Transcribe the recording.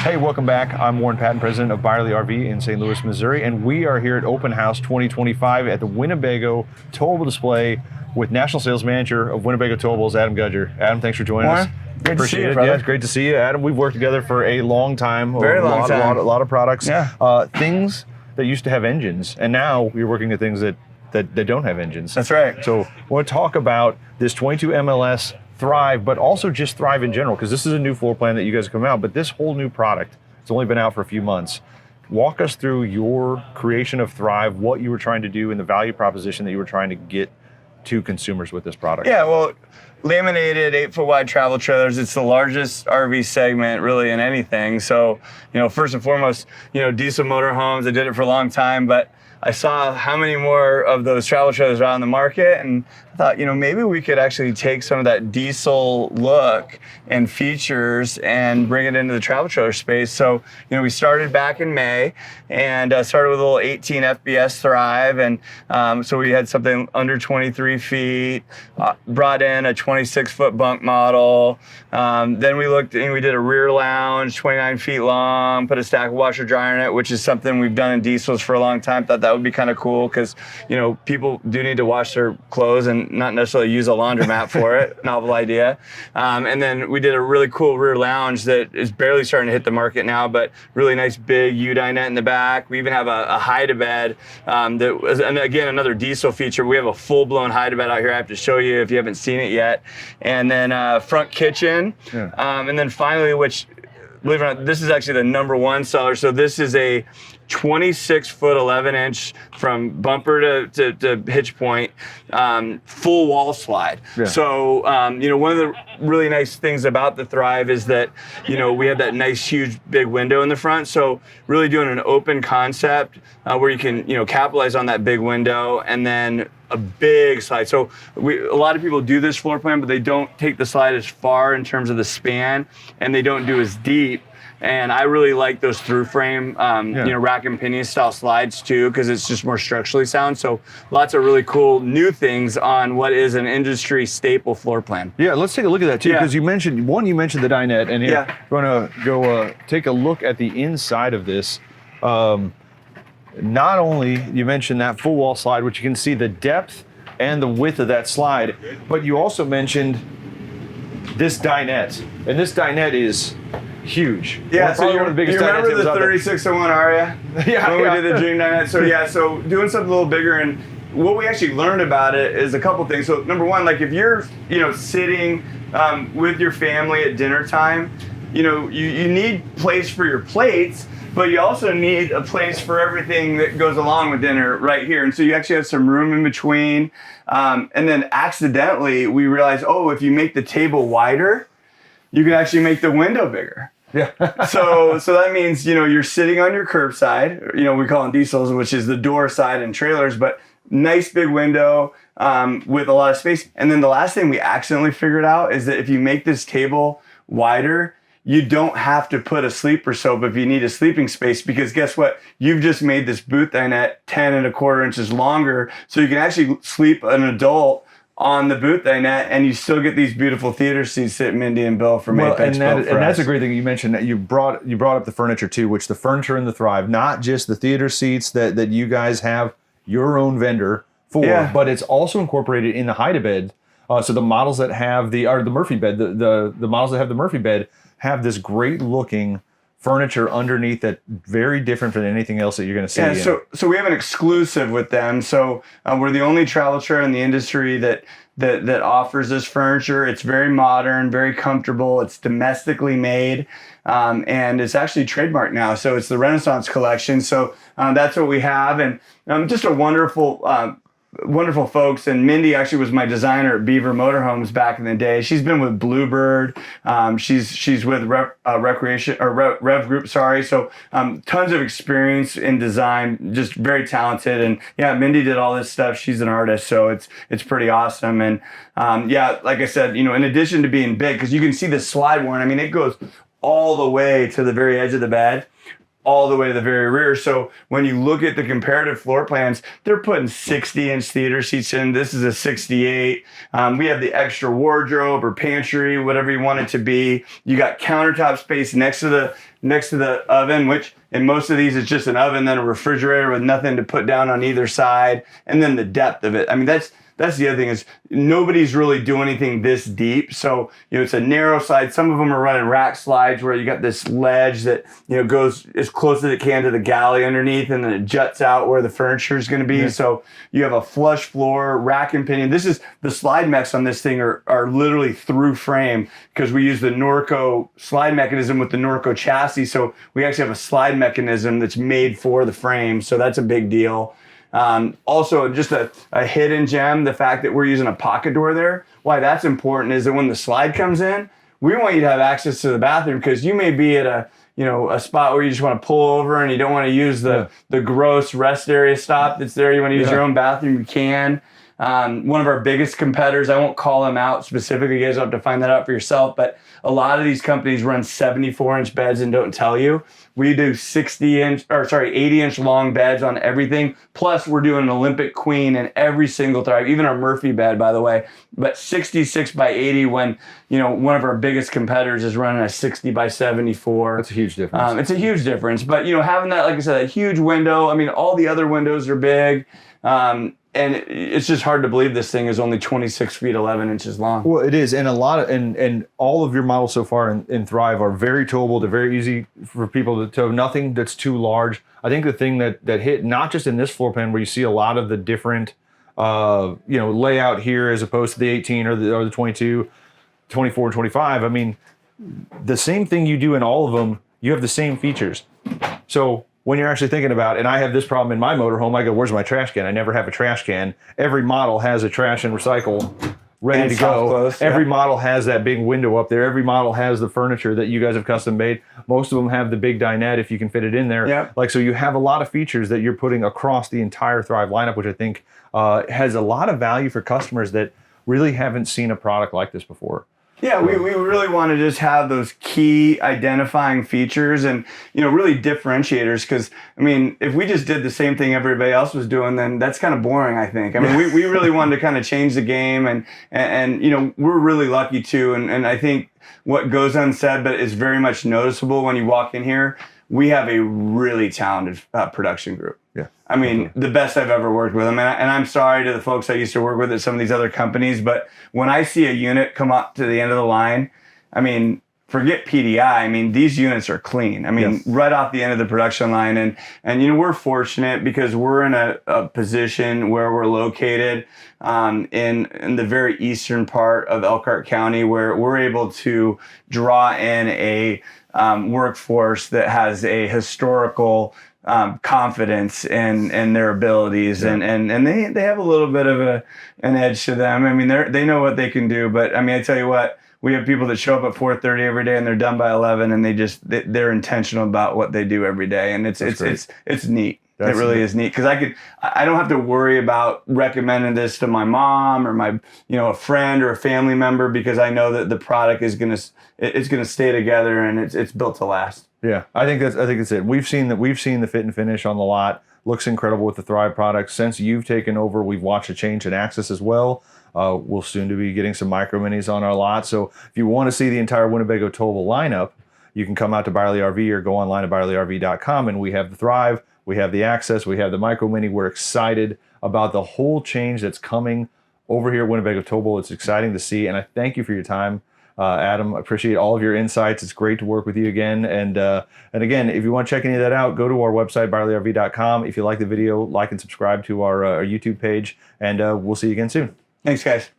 Hey, welcome back. I'm Warren Patton, president of Byerly RV in St. Louis, Missouri, and we are here at Open House 2025 at the Winnebago Towable Display with National Sales Manager of Winnebago Towables, Adam Gudger. Adam, thanks for joining us. Great to see you, brother. Yeah, it's great to see you, Adam. We've worked together for a long time. Very long time. A lot of products. Yeah. Things that used to have engines, and now we're working at things that don't have engines. That's right. So I want to talk about this 22 MLS Thrive, but also just Thrive in general, because this is a new floor plan that you guys have come out, but this whole new product, it's only been out for a few months. Walk us through your creation of Thrive, what you were trying to do, and the value proposition that you were trying to get to consumers with this product. Yeah, well, laminated 8-foot wide travel trailers, it's the largest RV segment really in anything. So, first and foremost, diesel motor homes, I did it for a long time, but I saw how many more of those travel trailers are on the market, and I thought, maybe we could actually take some of that diesel look and features and bring it into the travel trailer space. So, we started back in May and started with a little 18 FBS Thrive, and so we had something under 23 feet, brought in a 26-foot bunk model. Then we looked and we did a rear lounge, 29 feet long, put a stack of washer dryer in it, which is something we've done in diesels for a long time. Thought that would be kind of cool because, people do need to wash their clothes and not necessarily use a laundromat for it. Novel idea. And then we did a really cool rear lounge that is barely starting to hit the market now, but really nice big dinette in the back. We even have a hide-a-bed that was, and again, another diesel feature. We have a full-blown hide-a-bed out here. I have to show you if you haven't seen it yet. And then front kitchen. Yeah. And then finally, which, believe it or not, this is actually the #1 seller. So this is a 26-foot 11-inch from bumper to hitch point, full wall slide. Yeah. So, one of the really nice things about the Thrive is that, we have that nice, huge, big window in the front. So really doing an open concept where you can, capitalize on that big window and then a big slide. So a lot of people do this floor plan, but they don't take the slide as far in terms of the span, and they don't do as deep. And I really like those through frame, rack and pinion style slides too, because it's just more structurally sound. So lots of really cool new things on what is an industry staple floor plan. Yeah, let's take a look at that too, because you mentioned the dinette, and here we're going to go take a look at the inside of this. Not only you mentioned that full wall slide, which you can see the depth and the width of that slide, but you also mentioned this dinette, and this dinette is huge. Yeah, so you remember the 3601 Aria? Yeah, when we did the dream dinette. So so doing something a little bigger, and what we actually learned about it is a couple things. So number one, like if you're sitting with your family at dinner time, you need place for your plates, but you also need a place for everything that goes along with dinner right here. And so you actually have some room in between. And then accidentally we realized, if you make the table wider, you can actually make the window bigger. Yeah. so that means, you're sitting on your curbside, we call them diesels, which is the door side and trailers, but nice big window with a lot of space. And then the last thing we accidentally figured out is that if you make this table wider, you don't have to put a sleeper soap if you need a sleeping space, because guess what? You've just made this booth dinette 10¼ inches longer, so you can actually sleep an adult on the booth dinette, and you still get these beautiful theater seats that Mindy and Bill from Apex built for us. And that's a great thing you mentioned. That you brought up the furniture too, which the furniture in the Thrive, not just the theater seats that you guys have your own vendor for, but it's also incorporated in the hide-a-bed. So the models that have the Murphy bed, the models that have the Murphy bed have this great looking furniture underneath that very different than anything else that you're going to see. Yeah, so we have an exclusive with them. So we're the only travel trailer in the industry that offers this furniture. It's very modern, very comfortable. It's domestically made, and it's actually trademarked now. So it's the Renaissance collection. So that's what we have, and just a wonderful folks. And Mindy actually was my designer at Beaver Motorhomes back in the day. She's been with Bluebird. She's with Rev Group. Sorry. So tons of experience in design. Just very talented. And Mindy did all this stuff. She's an artist, so it's pretty awesome. And like I said, in addition to being big, because you can see the slide, Warren. I mean, it goes all the way to the very edge of the bed. all the way to the very rear. So when you look at the comparative floor plans, they're putting 60-inch theater seats in. This is a 68. We have the extra wardrobe or pantry, whatever you want it to be. You got countertop space next to the oven, which in most of these it's just an oven, then a refrigerator with nothing to put down on either side, and then the depth of it. I mean, that's the other thing is nobody's really doing anything this deep. So, it's a narrow slide. Some of them are running rack slides where you got this ledge that, goes as close as it can to the galley underneath, and then it juts out where the furniture is going to be. Yeah. So you have a flush floor, rack and pinion. The slide mechs on this thing are literally through frame because we use the Norco slide mechanism with the Norco chassis. So we actually have a slide mechanism that's made for the frame. So that's a big deal. Also, just a hidden gem, the fact that we're using a pocket door there. Why that's important is that when the slide comes in, we want you to have access to the bathroom because you may be at a spot where you just want to pull over and you don't want to use the gross rest area stop that's there. You want to use your own bathroom, you can. One of our biggest competitors, I won't call them out specifically, you guys will have to find that out for yourself, but a lot of these companies run 74-inch beds and don't tell you. We do 80-inch long beds on everything. Plus, we're doing an Olympic queen in every single Thrive, even our Murphy bed, by the way. But 66 by 80 when, one of our biggest competitors is running a 60 by 74. That's a huge difference. It's a huge difference. But, having that, like I said, a huge window. I mean, all the other windows are big. And it's just hard to believe this thing is only 26 feet, 11 inches long. Well, it is. And and all of your models so far in Thrive are very towable. They're very easy for people to tow. Nothing that's too large. I think the thing that hit, not just in this floor plan where you see a lot of the different, layout here as opposed to the 18 or the 22, 24, 25. I mean, the same thing you do in all of them, you have the same features. So when you're actually thinking about, and I have this problem in my motorhome, I go, where's my trash can? I never have a trash can. Every model has a trash and recycle ready to go. Close, Every model has that big window up there. Every model has the furniture that you guys have custom made. Most of them have the big dinette if you can fit it in there. Yep. So you have a lot of features that you're putting across the entire Thrive lineup, which I think has a lot of value for customers that really haven't seen a product like this before. Yeah, we really want to just have those key identifying features and, really differentiators because, I mean, if we just did the same thing everybody else was doing, then that's kind of boring, I think. I mean, we really wanted to kind of change the game and we're really lucky too. And I think what goes unsaid but is very much noticeable when you walk in here, we have a really talented production group. Yeah. I mean, the best I've ever worked with them. And I'm sorry to the folks I used to work with at some of these other companies, but when I see a unit come up to the end of the line, I mean, forget PDI. I mean, these units are clean. I mean, right off the end of the production line. And we're fortunate because we're in a position where we're located in the very eastern part of Elkhart County where we're able to draw in a workforce that has a historical confidence in their abilities and they have a little bit of an edge to them. I mean, they know what they can do, but I mean, I tell you what, we have people that show up at 4:30 every day and they're done by 11 and they're intentional about what they do every day. And it's neat. It really is neat because I don't have to worry about recommending this to my mom or my a friend or a family member because I know that the product is gonna stay together and it's built to last. Yeah, I think that's it. We've seen the fit and finish on the lot. Looks incredible with the Thrive products. Since you've taken over, we've watched a change in access as well. We'll soon to be getting some micro minis on our lot. So if you want to see the entire Winnebago towable lineup, you can come out to Byerly RV or go online to byerlyrv.com and we have the Thrive. We have the Access, we have the Micro Mini. We're excited about the whole change that's coming over here at Winnebago Towable. It's exciting to see, and I thank you for your time, Adam. I appreciate all of your insights. It's great to work with you again. And again, if you want to check any of that out, go to our website, byerlyrv.com. If you like the video, like and subscribe to our YouTube page, and we'll see you again soon. Thanks, guys.